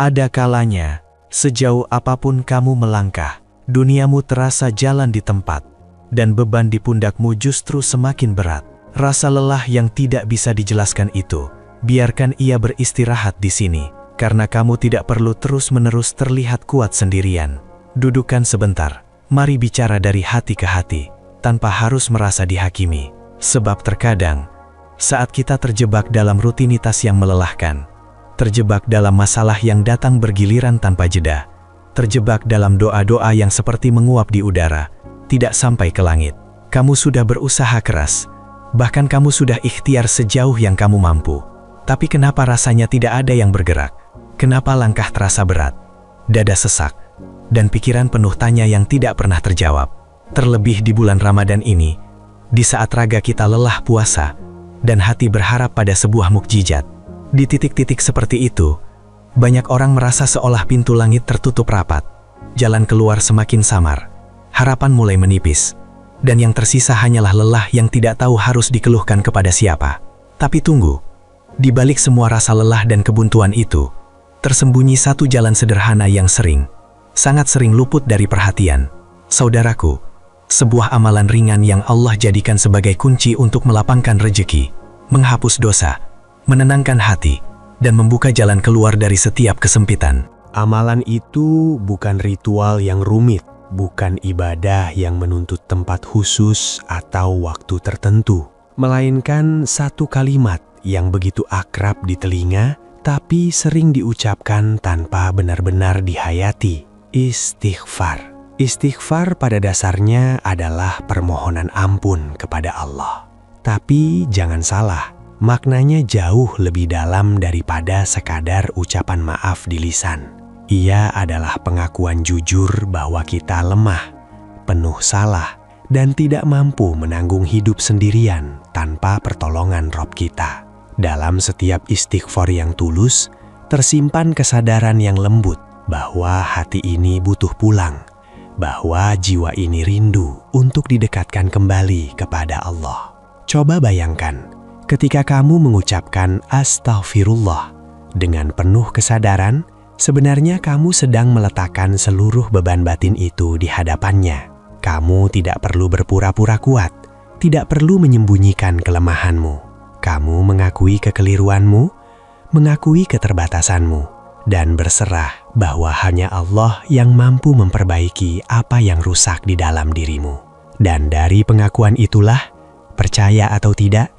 Ada kalanya, sejauh apapun kamu melangkah, duniamu terasa jalan di tempat, dan beban di pundakmu justru semakin berat. Rasa lelah yang tidak bisa dijelaskan itu, biarkan ia beristirahat di sini, karena kamu tidak perlu terus-menerus terlihat kuat sendirian. Dudukkan sebentar, mari bicara dari hati ke hati, tanpa harus merasa dihakimi. Sebab terkadang, saat kita terjebak dalam rutinitas yang melelahkan, terjebak dalam masalah yang datang bergiliran tanpa jeda, terjebak dalam doa-doa yang seperti menguap di udara, tidak sampai ke langit. Kamu sudah berusaha keras, bahkan kamu sudah ikhtiar sejauh yang kamu mampu. Tapi kenapa rasanya tidak ada yang bergerak? Kenapa langkah terasa berat, dada sesak, dan pikiran penuh tanya yang tidak pernah terjawab? Terlebih di bulan Ramadan ini, di saat raga kita lelah puasa, dan hati berharap pada sebuah mukjizat. Di titik-titik seperti itu, banyak orang merasa seolah pintu langit tertutup rapat, jalan keluar semakin samar, harapan mulai menipis, dan yang tersisa hanyalah lelah yang tidak tahu harus dikeluhkan kepada siapa. Tapi tunggu, di balik semua rasa lelah dan kebuntuan itu, tersembunyi satu jalan sederhana yang sangat sering luput dari perhatian. Saudaraku, sebuah amalan ringan yang Allah jadikan sebagai kunci untuk melapangkan rejeki, menghapus dosa, menenangkan hati, dan membuka jalan keluar dari setiap kesempitan. Amalan itu bukan ritual yang rumit, bukan ibadah yang menuntut tempat khusus atau waktu tertentu, melainkan satu kalimat yang begitu akrab di telinga, tapi sering diucapkan tanpa benar-benar dihayati. Istighfar. Istighfar pada dasarnya adalah permohonan ampun kepada Allah. Tapi jangan salah, maknanya jauh lebih dalam daripada sekadar ucapan maaf di lisan. Ia adalah pengakuan jujur bahwa kita lemah, penuh salah, dan tidak mampu menanggung hidup sendirian tanpa pertolongan Rob kita. Dalam setiap istighfar yang tulus, tersimpan kesadaran yang lembut bahwa hati ini butuh pulang, bahwa jiwa ini rindu untuk didekatkan kembali kepada Allah. Coba bayangkan, ketika kamu mengucapkan astaghfirullah dengan penuh kesadaran, sebenarnya kamu sedang meletakkan seluruh beban batin itu di hadapannya. Kamu tidak perlu berpura-pura kuat, tidak perlu menyembunyikan kelemahanmu. Kamu mengakui kekeliruanmu, mengakui keterbatasanmu, dan berserah bahwa hanya Allah yang mampu memperbaiki apa yang rusak di dalam dirimu. Dan dari pengakuan itulah, percaya atau tidak,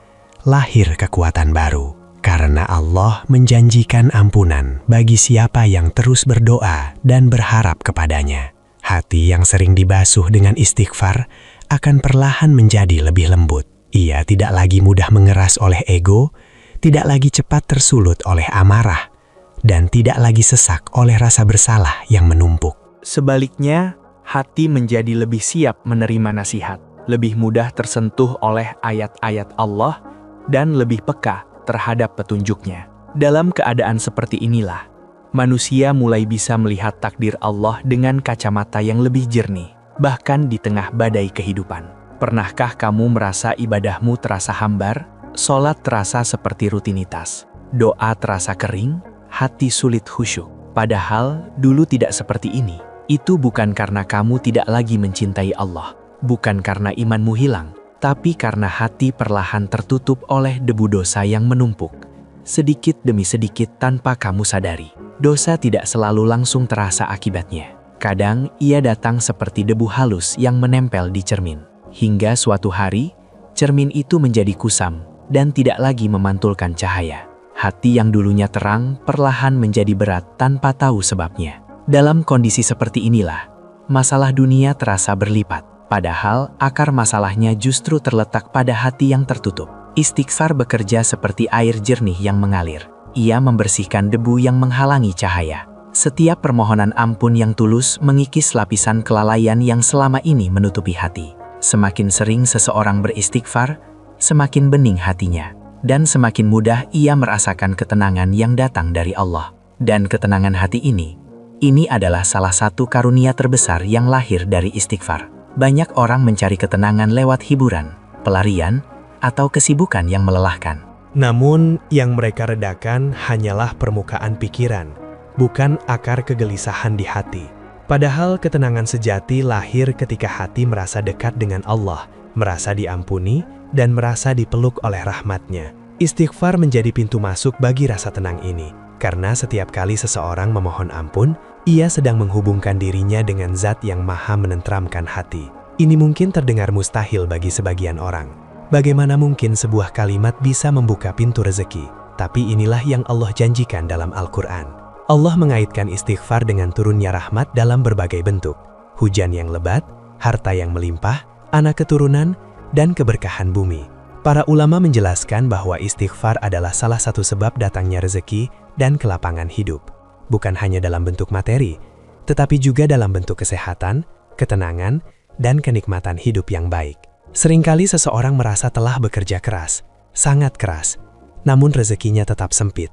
lahir kekuatan baru. Karena Allah menjanjikan ampunan bagi siapa yang terus berdoa dan berharap kepadanya. Hati yang sering dibasuh dengan istighfar akan perlahan menjadi lebih lembut. Ia tidak lagi mudah mengeras oleh ego, tidak lagi cepat tersulut oleh amarah, dan tidak lagi sesak oleh rasa bersalah yang menumpuk. Sebaliknya, hati menjadi lebih siap menerima nasihat, lebih mudah tersentuh oleh ayat-ayat Allah, dan lebih peka terhadap petunjuknya. Dalam keadaan seperti inilah, manusia mulai bisa melihat takdir Allah dengan kacamata yang lebih jernih, bahkan di tengah badai kehidupan. Pernahkah kamu merasa ibadahmu terasa hambar, sholat terasa seperti rutinitas, doa terasa kering, hati sulit khusyuk? Padahal dulu tidak seperti ini. Itu bukan karena kamu tidak lagi mencintai Allah, bukan karena imanmu hilang, tapi karena hati perlahan tertutup oleh debu dosa yang menumpuk, sedikit demi sedikit tanpa kamu sadari. Dosa tidak selalu langsung terasa akibatnya. Kadang ia datang seperti debu halus yang menempel di cermin. Hingga suatu hari, cermin itu menjadi kusam dan tidak lagi memantulkan cahaya. Hati yang dulunya terang perlahan menjadi berat tanpa tahu sebabnya. Dalam kondisi seperti inilah, masalah dunia terasa berlipat. Padahal akar masalahnya justru terletak pada hati yang tertutup. Istighfar bekerja seperti air jernih yang mengalir. Ia membersihkan debu yang menghalangi cahaya. Setiap permohonan ampun yang tulus mengikis lapisan kelalaian yang selama ini menutupi hati. Semakin sering seseorang beristighfar, semakin bening hatinya. Dan semakin mudah ia merasakan ketenangan yang datang dari Allah. Dan ketenangan hati ini adalah salah satu karunia terbesar yang lahir dari istighfar. Banyak orang mencari ketenangan lewat hiburan, pelarian, atau kesibukan yang melelahkan. Namun, yang mereka redakan hanyalah permukaan pikiran, bukan akar kegelisahan di hati. Padahal ketenangan sejati lahir ketika hati merasa dekat dengan Allah, merasa diampuni, dan merasa dipeluk oleh rahmat-Nya. Istighfar menjadi pintu masuk bagi rasa tenang ini, karena setiap kali seseorang memohon ampun, ia sedang menghubungkan dirinya dengan Zat yang Maha menenteramkan hati. Ini mungkin terdengar mustahil bagi sebagian orang. Bagaimana mungkin sebuah kalimat bisa membuka pintu rezeki? Tapi inilah yang Allah janjikan dalam Al-Quran. Allah mengaitkan istighfar dengan turunnya rahmat dalam berbagai bentuk. Hujan yang lebat, harta yang melimpah, anak keturunan, dan keberkahan bumi. Para ulama menjelaskan bahwa istighfar adalah salah satu sebab datangnya rezeki dan kelapangan hidup. Bukan hanya dalam bentuk materi, tetapi juga dalam bentuk kesehatan, ketenangan, dan kenikmatan hidup yang baik. Seringkali seseorang merasa telah bekerja keras, sangat keras, namun rezekinya tetap sempit.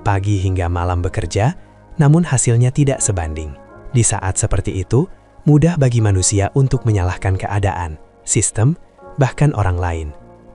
Pagi hingga malam bekerja, namun hasilnya tidak sebanding. Di saat seperti itu, mudah bagi manusia untuk menyalahkan keadaan, sistem, bahkan orang lain.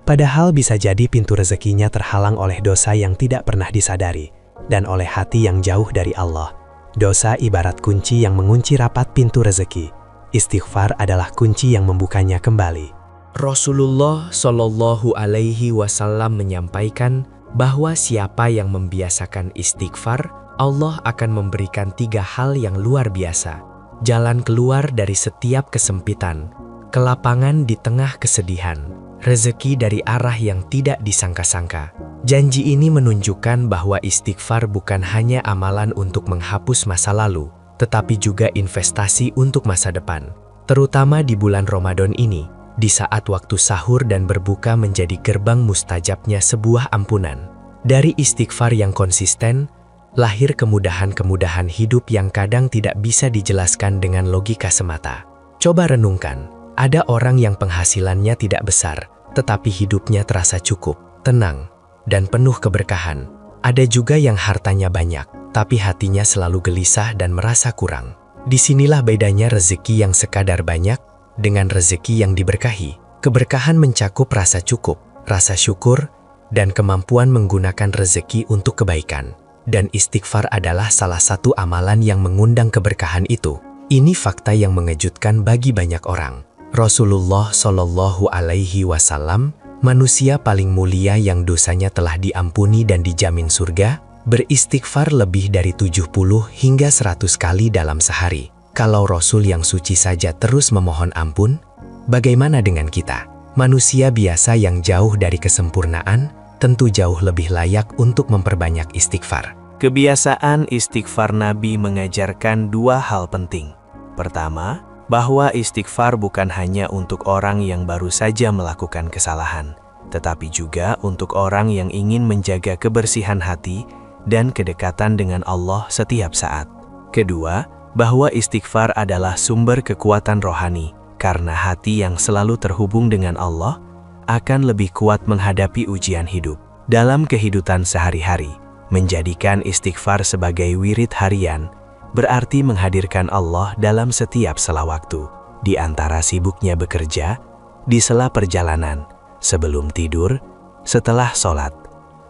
Padahal bisa jadi pintu rezekinya terhalang oleh dosa yang tidak pernah disadari, dan oleh hati yang jauh dari Allah. Dosa ibarat kunci yang mengunci rapat pintu rezeki. Istighfar adalah kunci yang membukanya kembali. Rasulullah Shallallahu Alaihi Wasallam menyampaikan bahwa siapa yang membiasakan istighfar, Allah akan memberikan 3 hal yang luar biasa. Jalan keluar dari setiap kesempitan, kelapangan di tengah kesedihan, rezeki dari arah yang tidak disangka-sangka. Janji ini menunjukkan bahwa istighfar bukan hanya amalan untuk menghapus masa lalu, tetapi juga investasi untuk masa depan. Terutama di bulan Ramadan ini, di saat waktu sahur dan berbuka menjadi gerbang mustajabnya sebuah ampunan. Dari istighfar yang konsisten, lahir kemudahan-kemudahan hidup yang kadang tidak bisa dijelaskan dengan logika semata. Coba renungkan, ada orang yang penghasilannya tidak besar, tetapi hidupnya terasa cukup, tenang, dan penuh keberkahan. Ada juga yang hartanya banyak, tapi hatinya selalu gelisah dan merasa kurang. Disinilah bedanya rezeki yang sekadar banyak dengan rezeki yang diberkahi. Keberkahan mencakup rasa cukup, rasa syukur, dan kemampuan menggunakan rezeki untuk kebaikan. Dan istighfar adalah salah satu amalan yang mengundang keberkahan itu. Ini fakta yang mengejutkan bagi banyak orang. Rasulullah Shallallahu Alaihi Wasallam, manusia paling mulia yang dosanya telah diampuni dan dijamin surga, beristighfar lebih dari 70 hingga 100 kali dalam sehari. Kalau Rasul yang suci saja terus memohon ampun, bagaimana dengan kita? Manusia biasa yang jauh dari kesempurnaan, tentu jauh lebih layak untuk memperbanyak istighfar. Kebiasaan istighfar Nabi mengajarkan 2 hal penting. Pertama, bahwa istighfar bukan hanya untuk orang yang baru saja melakukan kesalahan, tetapi juga untuk orang yang ingin menjaga kebersihan hati dan kedekatan dengan Allah setiap saat. Kedua, bahwa istighfar adalah sumber kekuatan rohani, karena hati yang selalu terhubung dengan Allah akan lebih kuat menghadapi ujian hidup. Dalam kehidupan sehari-hari, menjadikan istighfar sebagai wirid harian berarti menghadirkan Allah dalam setiap sela waktu, di antara sibuknya bekerja, di sela perjalanan, sebelum tidur, setelah sholat,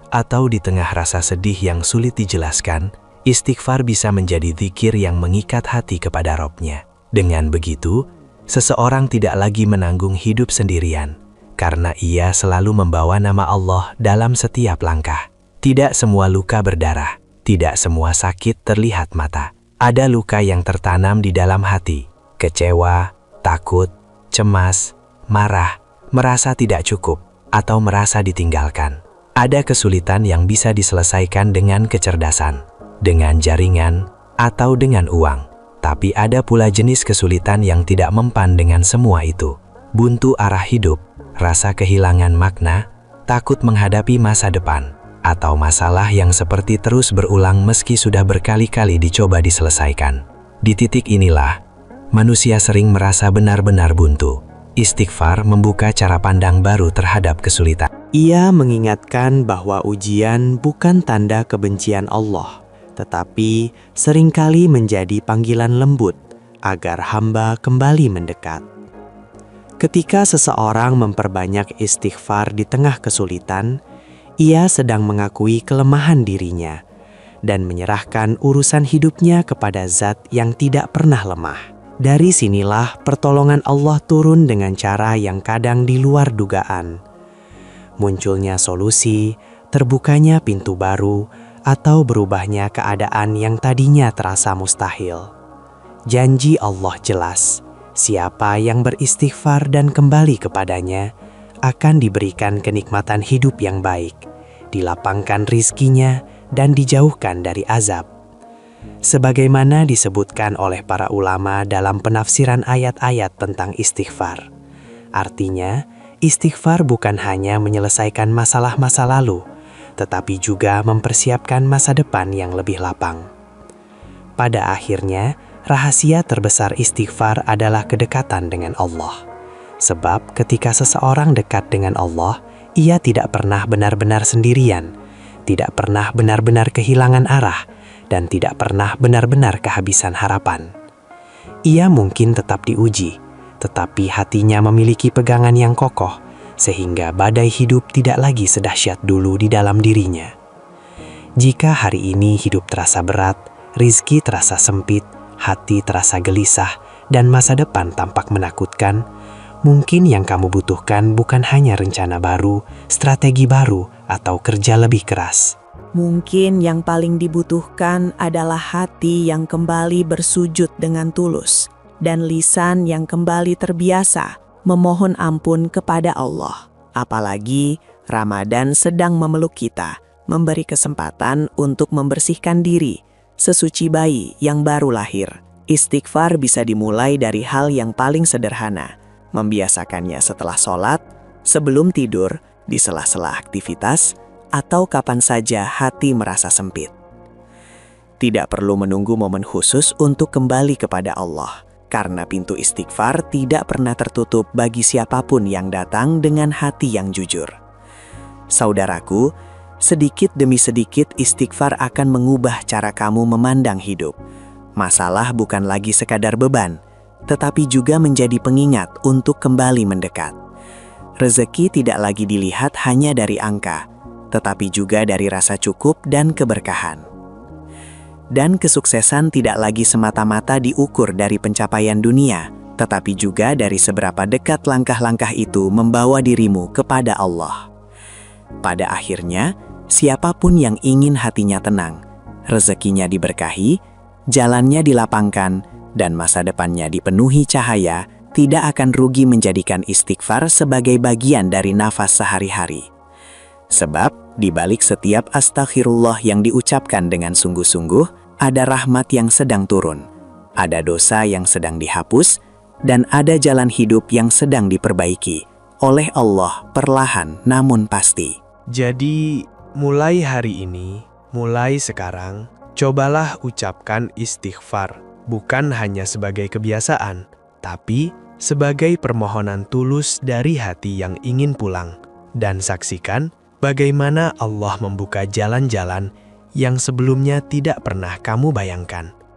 atau di tengah rasa sedih yang sulit dijelaskan. Istighfar bisa menjadi zikir yang mengikat hati kepada Rabb-Nya. Dengan begitu, seseorang tidak lagi menanggung hidup sendirian, karena ia selalu membawa nama Allah dalam setiap langkah. Tidak semua luka berdarah, tidak semua sakit terlihat mata. Ada luka yang tertanam di dalam hati, kecewa, takut, cemas, marah, merasa tidak cukup, atau merasa ditinggalkan. Ada kesulitan yang bisa diselesaikan dengan kecerdasan, dengan jaringan, atau dengan uang. Tapi ada pula jenis kesulitan yang tidak mempan dengan semua itu. Buntu arah hidup, rasa kehilangan makna, takut menghadapi masa depan, atau masalah yang seperti terus berulang meski sudah berkali-kali dicoba diselesaikan. Di titik inilah, manusia sering merasa benar-benar buntu. Istighfar membuka cara pandang baru terhadap kesulitan. Ia mengingatkan bahwa ujian bukan tanda kebencian Allah, tetapi seringkali menjadi panggilan lembut agar hamba kembali mendekat. Ketika seseorang memperbanyak istighfar di tengah kesulitan, ia sedang mengakui kelemahan dirinya dan menyerahkan urusan hidupnya kepada Zat yang tidak pernah lemah. Dari sinilah pertolongan Allah turun dengan cara yang kadang di luar dugaan. Munculnya solusi, terbukanya pintu baru, atau berubahnya keadaan yang tadinya terasa mustahil. Janji Allah jelas, siapa yang beristighfar dan kembali kepadanya akan diberikan kenikmatan hidup yang baik, dilapangkan rizkinya, dan dijauhkan dari azab. Sebagaimana disebutkan oleh para ulama dalam penafsiran ayat-ayat tentang istighfar. Artinya, istighfar bukan hanya menyelesaikan masalah masa lalu, tetapi juga mempersiapkan masa depan yang lebih lapang. Pada akhirnya, rahasia terbesar istighfar adalah kedekatan dengan Allah. Sebab ketika seseorang dekat dengan Allah, ia tidak pernah benar-benar sendirian, tidak pernah benar-benar kehilangan arah, dan tidak pernah benar-benar kehabisan harapan. Ia mungkin tetap diuji, tetapi hatinya memiliki pegangan yang kokoh, sehingga badai hidup tidak lagi sedahsyat dulu di dalam dirinya. Jika hari ini hidup terasa berat, rizki terasa sempit, hati terasa gelisah, dan masa depan tampak menakutkan, mungkin yang kamu butuhkan bukan hanya rencana baru, strategi baru, atau kerja lebih keras. Mungkin yang paling dibutuhkan adalah hati yang kembali bersujud dengan tulus, dan lisan yang kembali terbiasa memohon ampun kepada Allah. Apalagi Ramadan sedang memeluk kita, memberi kesempatan untuk membersihkan diri, sesuci bayi yang baru lahir. Istighfar bisa dimulai dari hal yang paling sederhana, membiasakannya setelah sholat, sebelum tidur, di sela-sela aktivitas, atau kapan saja hati merasa sempit. Tidak perlu menunggu momen khusus untuk kembali kepada Allah, karena pintu istighfar tidak pernah tertutup bagi siapapun yang datang dengan hati yang jujur. Saudaraku, sedikit demi sedikit istighfar akan mengubah cara kamu memandang hidup. Masalah bukan lagi sekadar beban, tetapi juga menjadi pengingat untuk kembali mendekat. Rezeki tidak lagi dilihat hanya dari angka, tetapi juga dari rasa cukup dan keberkahan. Dan kesuksesan tidak lagi semata-mata diukur dari pencapaian dunia, tetapi juga dari seberapa dekat langkah-langkah itu membawa dirimu kepada Allah. Pada akhirnya, siapapun yang ingin hatinya tenang, rezekinya diberkahi, jalannya dilapangkan, dan masa depannya dipenuhi cahaya, tidak akan rugi menjadikan istighfar sebagai bagian dari nafas sehari-hari. Sebab, di balik setiap astaghfirullah yang diucapkan dengan sungguh-sungguh, ada rahmat yang sedang turun, ada dosa yang sedang dihapus, dan ada jalan hidup yang sedang diperbaiki oleh Allah perlahan namun pasti. Jadi, mulai hari ini, mulai sekarang, cobalah ucapkan istighfar, bukan hanya sebagai kebiasaan, tapi sebagai permohonan tulus dari hati yang ingin pulang, dan saksikan bagaimana Allah membuka jalan-jalan yang sebelumnya tidak pernah kamu bayangkan.